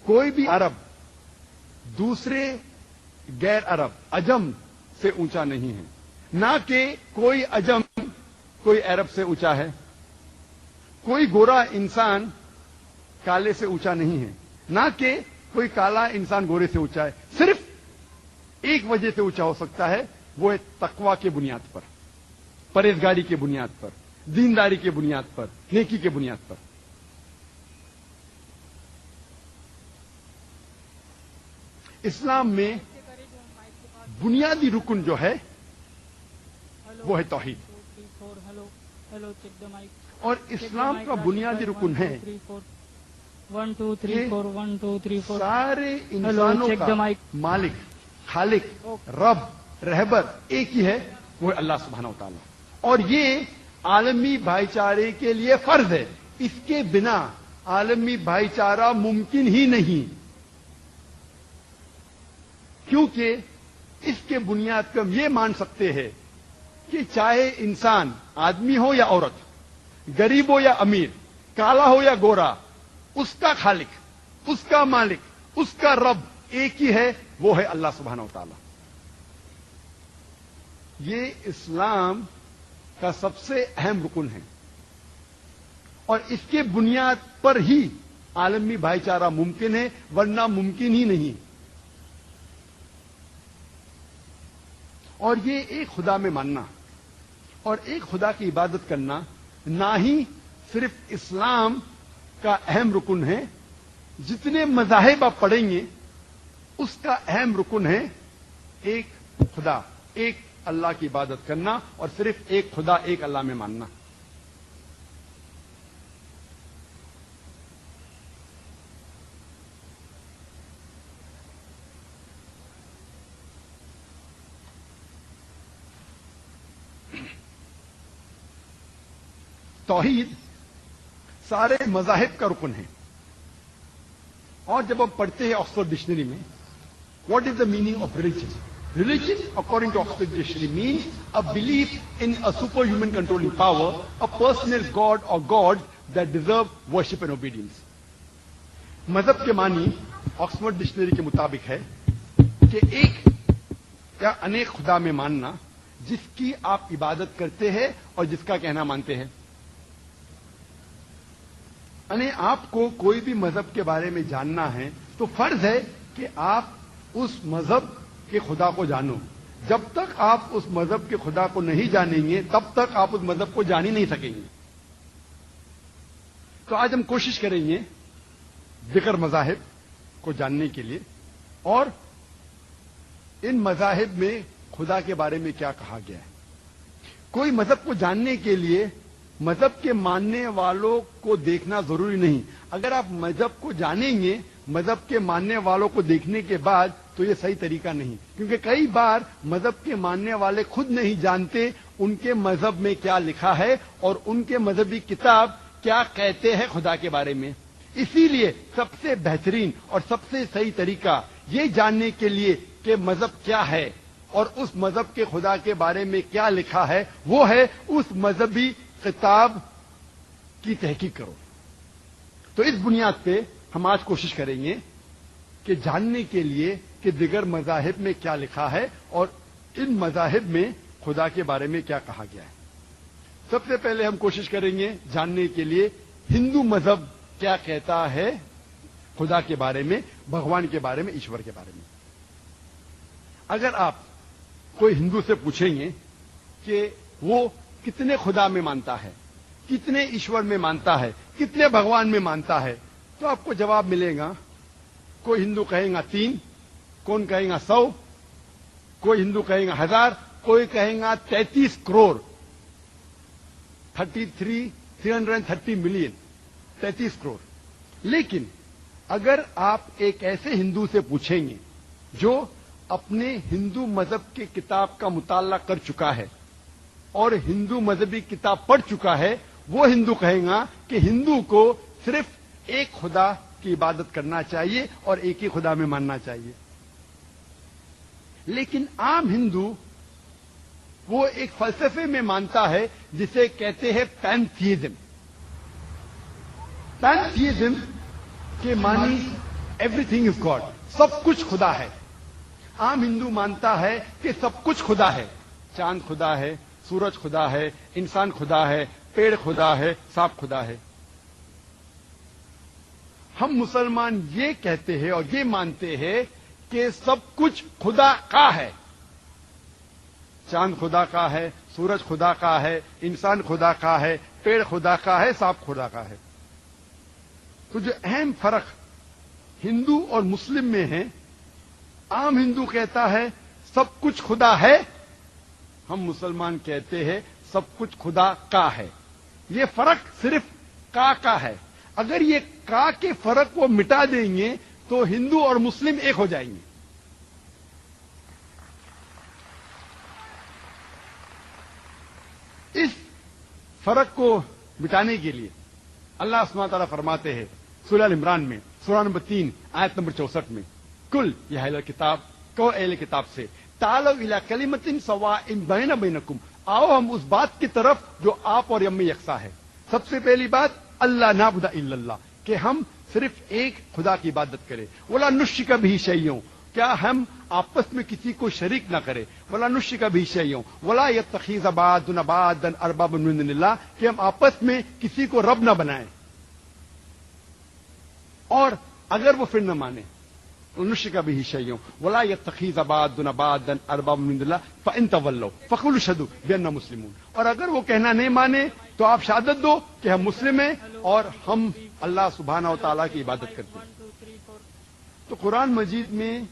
کوئی بھی عرب دوسرے غیر عرب عجم سے اونچا نہیں ہے، نہ کہ کوئی عجم کوئی عرب سے اونچا ہے، کوئی گورا انسان کالے سے اونچا نہیں ہے، نہ کہ کوئی کالا انسان گورے سے اونچا ہے. صرف ایک وجہ سے اونچا ہو سکتا ہے، وہ ہے تقوی کی بنیاد پر، پرہیزگاری کی بنیاد پر، دینداری کی بنیاد پر، نیکی کی بنیاد پر. اسلام میں بنیادی رکن جو ہے وہ ہے توحید، اور اسلام کا بنیادی رکن ہے سارے انسانوں کا مالک، خالق، رب، رہبر ایک ہی ہے، وہ ہے اللہ سبحانہ و تعالی. اور یہ عالمی بھائی چارے کے لیے فرض ہے، اس کے بنا عالمی بھائی چارہ ممکن ہی نہیں، کیونکہ اس کے بنیاد پر ہم یہ مان سکتے ہیں کہ چاہے انسان آدمی ہو یا عورت، غریب ہو یا امیر، کالا ہو یا گورا، اس کا خالق، اس کا مالک، اس کا رب ایک ہی ہے، وہ ہے اللہ سبحانہ و تعالی. یہ اسلام کا سب سے اہم رکن ہے، اور اس کے بنیاد پر ہی عالمی بھائی چارہ ممکن ہے، ورنہ ممکن ہی نہیں. اور یہ ایک خدا میں ماننا اور ایک خدا کی عبادت کرنا نہ ہی صرف اسلام کا اہم رکن ہے، جتنے مذاہب آپ پڑھیں گے اس کا اہم رکن ہے ایک خدا، ایک اللہ کی عبادت کرنا، اور صرف ایک خدا، ایک اللہ میں ماننا. توحید سارے مذاہب کا رکن ہے. اور جب ہم پڑھتے ہیں آکسفورڈ ڈکشنری میں what is the meaning of religion? Religion according to Oxford dictionary means a belief in a superhuman controlling power, a personal god or god that deserve worship and obedience. مذہب کے معنی Oxford dictionary کے مطابق ہے کہ ایک یا انیک خدا میں ماننا جس کی آپ عبادت کرتے ہیں اور جس کا کہنا مانتے ہیں. یعنی آپ کو کوئی بھی مذہب کے بارے میں جاننا ہے تو فرض ہے کہ آپ اس مذہب کے خدا کو جانو. جب تک آپ اس مذہب کے خدا کو نہیں جانیں گے تب تک آپ اس مذہب کو جان ہی نہیں سکیں گے. تو آج ہم کوشش کریں گے دیگر مذاہب کو جاننے کے لیے، اور ان مذاہب میں خدا کے بارے میں کیا کہا گیا ہے. کوئی مذہب کو جاننے کے لیے مذہب کے ماننے والوں کو دیکھنا ضروری نہیں. اگر آپ مذہب کو جانیں گے مذہب کے ماننے والوں کو دیکھنے کے بعد تو یہ صحیح طریقہ نہیں، کیونکہ کئی بار مذہب کے ماننے والے خود نہیں جانتے ان کے مذہب میں کیا لکھا ہے اور ان کے مذہبی کتاب کیا کہتے ہیں خدا کے بارے میں. اسی لیے سب سے بہترین اور سب سے صحیح طریقہ یہ جاننے کے لیے کہ مذہب کیا ہے اور اس مذہب کے خدا کے بارے میں کیا لکھا ہے، وہ ہے اس مذہبی کتاب کی تحقیق کرو. تو اس بنیاد پہ ہم آج کوشش کریں گے کہ جاننے کے لیے کہ دیگر مذاہب میں کیا لکھا ہے اور ان مذاہب میں خدا کے بارے میں کیا کہا گیا ہے. سب سے پہلے ہم کوشش کریں گے جاننے کے لیے ہندو مذہب کیا کہتا ہے خدا کے بارے میں، بھگوان کے بارے میں، ایشور کے بارے میں. اگر آپ کوئی ہندو سے پوچھیں گے کہ وہ کتنے خدا میں مانتا ہے، کتنے ایشور میں مانتا ہے، کتنے بھگوان میں مانتا ہے، تو آپ کو جواب ملے گا. کوئی ہندو کہے گا 3، کون کہے گا 100، کوئی ہندو کہے گا 1000، کوئی کہے گا 33 کروڑ، 330 ملین، 33 کروڑ. لیکن اگر آپ ایک ایسے ہندو سے پوچھیں گے جو اپنے ہندو مذہب کی کتاب کا مطالعہ کر چکا ہے اور ہندو مذہبی کتاب پڑھ چکا ہے، وہ ہندو کہے گا کہ ہندو کو صرف ایک خدا کی عبادت کرنا چاہیے اور ایک ہی خدا میں ماننا چاہیے. لیکن عام ہندو وہ ایک فلسفے میں مانتا ہے جسے کہتے ہیں پینتھیزم. پینتھیزم کے معنی everything is God. सब कुछ खुदा है. आम हिंदू मानता है कि सब कुछ खुदा है. चांद खुदा है, सूरज खुदा है, इंसान खुदा है, पेड़ खुदा है, सांप खुदा है. हम मुसलमान ये कहते हैं और ये मानते हैं कि सब कुछ खुदा का है. चांद खुदा का है, सूरज खुदा का है, इंसान खुदा का है, पेड़ खुदा का है, सांप खुदा का है. तो जो अहम फर्क हिंदू और मुस्लिम में है, आम हिंदू कहता है सब कुछ खुदा है, हम मुसलमान कहते हैं सब कुछ खुदा का है. ये फर्क सिर्फ का है. अगर ये का के फर्क को मिटा देंगे तो हिंदू और मुस्लिम एक हो जाएंगे. इस फर्क को मिटाने के लिए अल्लाह सुब्हानहू व तआला फरमाते हैं सूरह अल इमरान में, सूरह नंबर 3 आयत नंबर 64 में, कुल या अहले किताब, कहो अहले किताब से, तालो इला कलिमतिन सवाइन बैना बैनकुम, आओ हम उस बात की तरफ जो आप और हम में यकसा है. सबसे पहली बात अल्लाह नाबुदा इल्लल्लाह, कि हम सिर्फ एक खुदा की इबादत करें. वला नुश्रिका बिही शैय्यन, क्या हम आपस में किसी को शरीक ना करें. वला नुश्रिका बिही शैय्यन वला यत्तखिज़ बादुना बादन अरबाबन मिन दुनिल्लाह, कि हम आपस में किसी को रब ना बनाएं. और अगर वो फिर न माने, नुश्रिका बिही शैय्यन वला यत्तखिज़ बादुना बादन अरबाबन मिन दुनिल्लाह फइन तवल्लौ फकुलू शहदू बिअन्ना मुस्लिमून, और अगर वो कहना नहीं माने तो आप शहादत दो कि हम मुस्लिम हैं और हम अल्लाह सुब्हानहू व तआला की इबादत करते हैं. तो कुरान मजीद में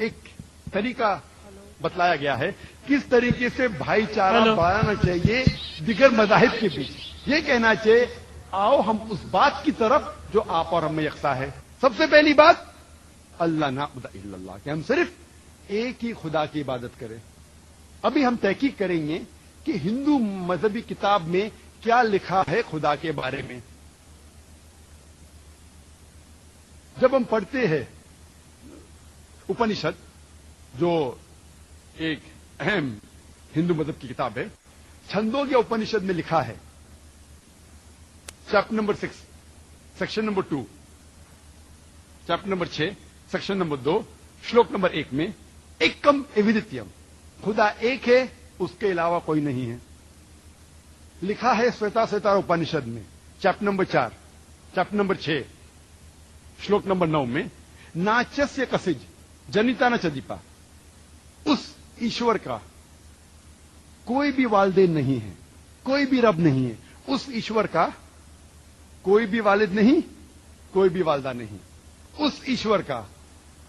एक तरीका बतलाया गया है किस तरीके से भाईचारा बढ़ाना चाहिए दिगर मज़ाहिब के बीच. ये कहना चाहिए आओ हम उस बात की तरफ जो आप और हम में यकसा है. सबसे पहली बात अल्लाह नाबुदा इल्लल्लाह, कि हम सिर्फ एक ही खुदा की इबादत करें. अभी हम तहकीक करेंगे कि हिंदू मजहबी किताब में क्या लिखा है खुदा के बारे में. जब हम पढ़ते हैं उपनिषद, जो एक अहम हिंदू मजहब की किताब है, छंदोग्य उपनिषद में लिखा है, chapter number 6 section number 2, chapter number 6 section number 2 श्लोक नंबर 1 में, एकम एविदित्यम, खुदा एक है, उसके अलावा कोई नहीं है. लिखा है श्वेता उपनिषद में चैप्टर नंबर 4 चैप्टर नंबर 6 श्लोक नंबर 9 में, नाचस्य कसिज जनिता न चदीपा, उस ईश्वर का कोई भी वालिदैन नहीं है, कोई भी रब नहीं है. उस ईश्वर का कोई भी वालिद नहीं, कोई भी वालदा नहीं. उस ईश्वर का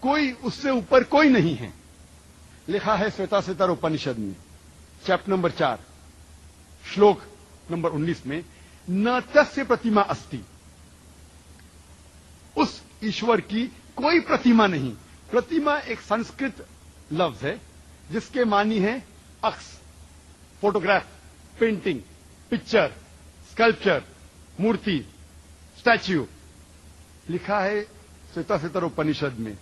कोई, उससे ऊपर कोई नहीं है. लिखा है श्वेता उपनिषद में चैप्टर नंबर 4 श्लोक नंबर 19 में, न तस्य प्रतिमा अस्ति, उस ईश्वर की कोई प्रतिमा नहीं. प्रतिमा एक संस्कृत लफ्ज है जिसके मानी है अक्स, फोटोग्राफ, पेंटिंग, पिक्चर, स्कल्पचर, मूर्ति, स्टैच्यू. लिखा है श्वेता उपनिषद में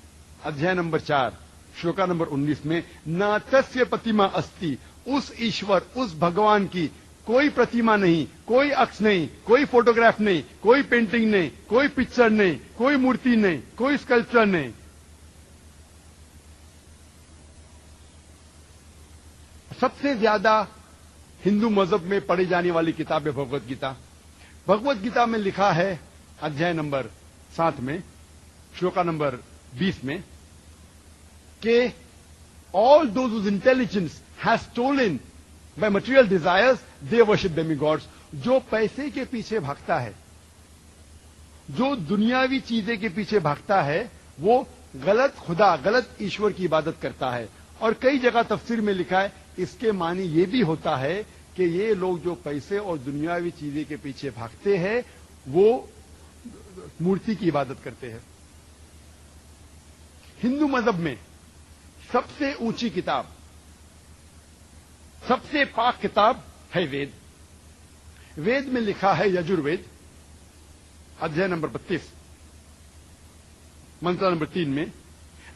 अध्याय नंबर 4 श्लोका नंबर 19 में, न तस्य प्रतिमा अस्ति, उस ईश्वर, उस भगवान की कोई प्रतिमा नहीं, कोई अक्स नहीं, कोई फोटोग्राफ नहीं, कोई पेंटिंग नहीं, कोई पिक्चर नहीं, कोई मूर्ति नहीं, कोई स्कल्पचर नहीं. सबसे ज्यादा हिंदू मजहब में पढ़ी जाने वाली किताब है भगवत गीता. भगवत गीता में लिखा है अध्याय नंबर 7 में श्लोका नंबर 20 में कि all those whose intelligence has stolen by material desires they worship demigods. जो पैसे के पीछे भागता है, जो दुनियावी चीजें के पीछे भागता है, वो गलत खुदा, गलत ईश्वर की इबादत करता है. और कई जगह तफसीर में लिखा है इसके मानी ये भी होता है कि ये लोग जो पैसे और दुनियावी चीजें के पीछे भागते हैं वो मूर्ति की इबादत करते हैं. हिंदू मजहब में सबसे ऊंची किताब, सबसे पाक किताब है वेद. वेद में लिखा है यजुर्वेद अध्याय नंबर 32 मंत्र नंबर 3 में,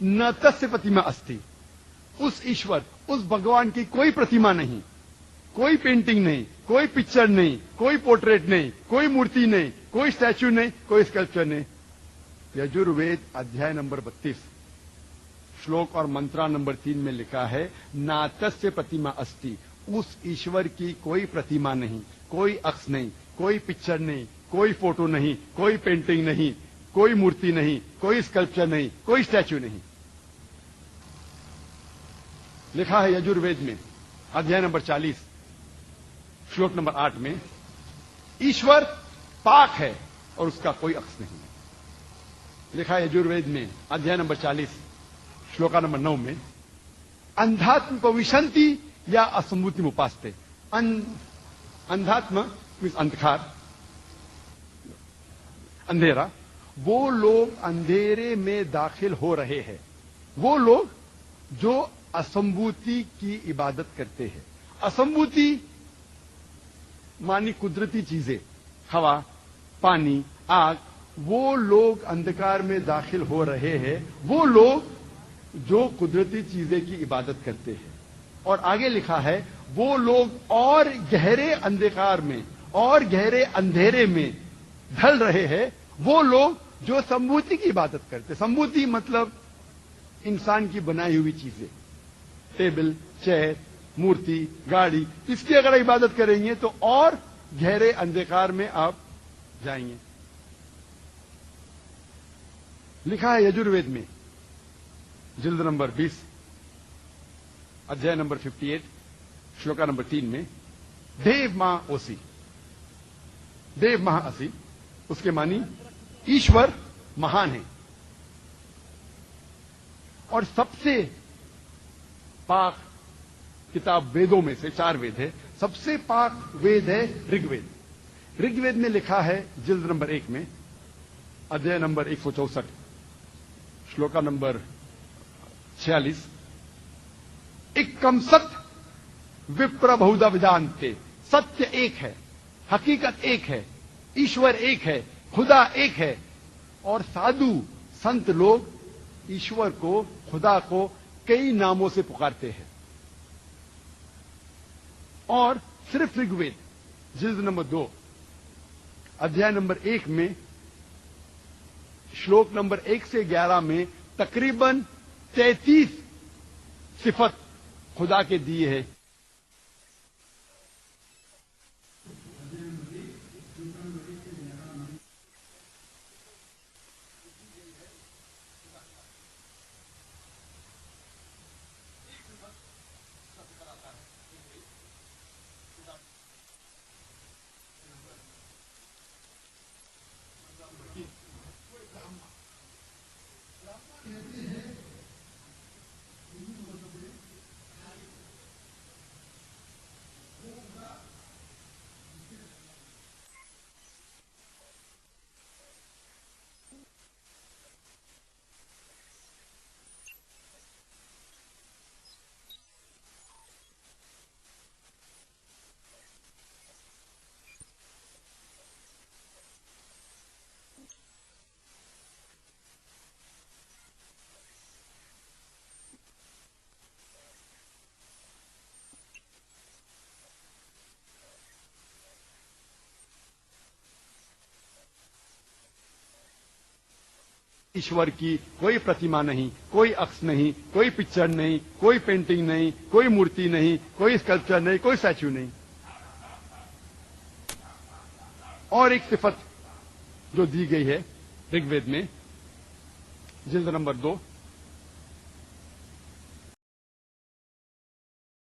न तस्य प्रतिमा अस्ति, उस ईश्वर, उस भगवान की कोई प्रतिमा नहीं, कोई पेंटिंग नहीं, कोई पिक्चर नहीं, कोई पोर्ट्रेट नहीं, कोई मूर्ति नहीं, कोई स्टैच्यू नहीं, कोई स्कल्पचर नहीं. यजुर्वेद अध्याय नंबर 32 श्लोक और मंत्रा नंबर 3 में लिखा है, नातस्य प्रतिमा अस्ति, उस ईश्वर की कोई प्रतिमा नहीं, कोई अक्ष नहीं, कोई पिक्चर नहीं, कोई फोटो नहीं, कोई पेंटिंग नहीं, कोई मूर्ति नहीं, कोई स्कल्पचर नहीं, कोई स्टैच्यू नहीं। लिखा है यजुर्वेद में अध्याय नंबर 40 श्लोक नंबर 8 में, ईश्वर पाक है और उसका कोई अक्ष नहीं है। लिखा है यजुर्वेद में अध्याय नंबर 40 श्लोका नंबर 9 में, अंधात्म पविशंति या असंभूति उपासते। अंधात्म मीन्स अंधकार, अंधेरा। वो लोग अंधेरे में दाखिल हो रहे हैं, वो लोग जो असंभूति की इबादत करते हैं। असंभूति मानी कुदरती चीजें, हवा, पानी, आग। वो लोग अंधकार में दाखिल हो रहे हैं, वो लोग जो कुदरती चीजें की इबादत करते हैं। और आगे लिखा है, वो लोग और गहरे अंधकार में और गहरे अंधेरे में ढल रहे हैं, वो लोग जो संभूति की इबादत करते। संभूति मतलब इंसान की बनाई हुई चीजें, टेबल, चेयर, मूर्ति, गाड़ी, इसकी अगर इबादत करेंगे तो और गहरे अंधकार में आप जाएंगे। लिखा है यजुर्वेद में जिल्द नंबर 20 अध्याय नंबर 58 श्लोका नंबर 3 में, देव मां ओसी, देव महा असी, उसके मानी ईश्वर महान है। और सबसे पाक किताब वेदों में से 4 वेद है, सबसे पाक वेद है ऋग्वेद। ऋग्वेद में लिखा है जिल्द नंबर 1 में अध्याय नंबर 164 श्लोका नंबर 46, एकम सत्य विप्र बहुधा विदान्ते। सत्य एक है, हकीकत एक है, ईश्वर एक है, खुदा एक है। और साधु संत लोग ईश्वर को, खुदा को कई नामों से पुकारते हैं। और सिर्फ ऋग्वेद जिल्द नंबर 2 अध्याय नंबर 1 में श्लोक नंबर 1 से 11 में तकरीबन 33 सिफत खुदा के दिए हैं। ईश्वर की कोई प्रतिमा नहीं, कोई अक्ष नहीं, कोई पिक्चर नहीं, कोई पेंटिंग नहीं, कोई मूर्ति नहीं, कोई स्कल्पचर नहीं, कोई स्टैच्यू नहीं। और एक सिफत जो दी गई है ऋग्वेद में जिल्द नंबर 2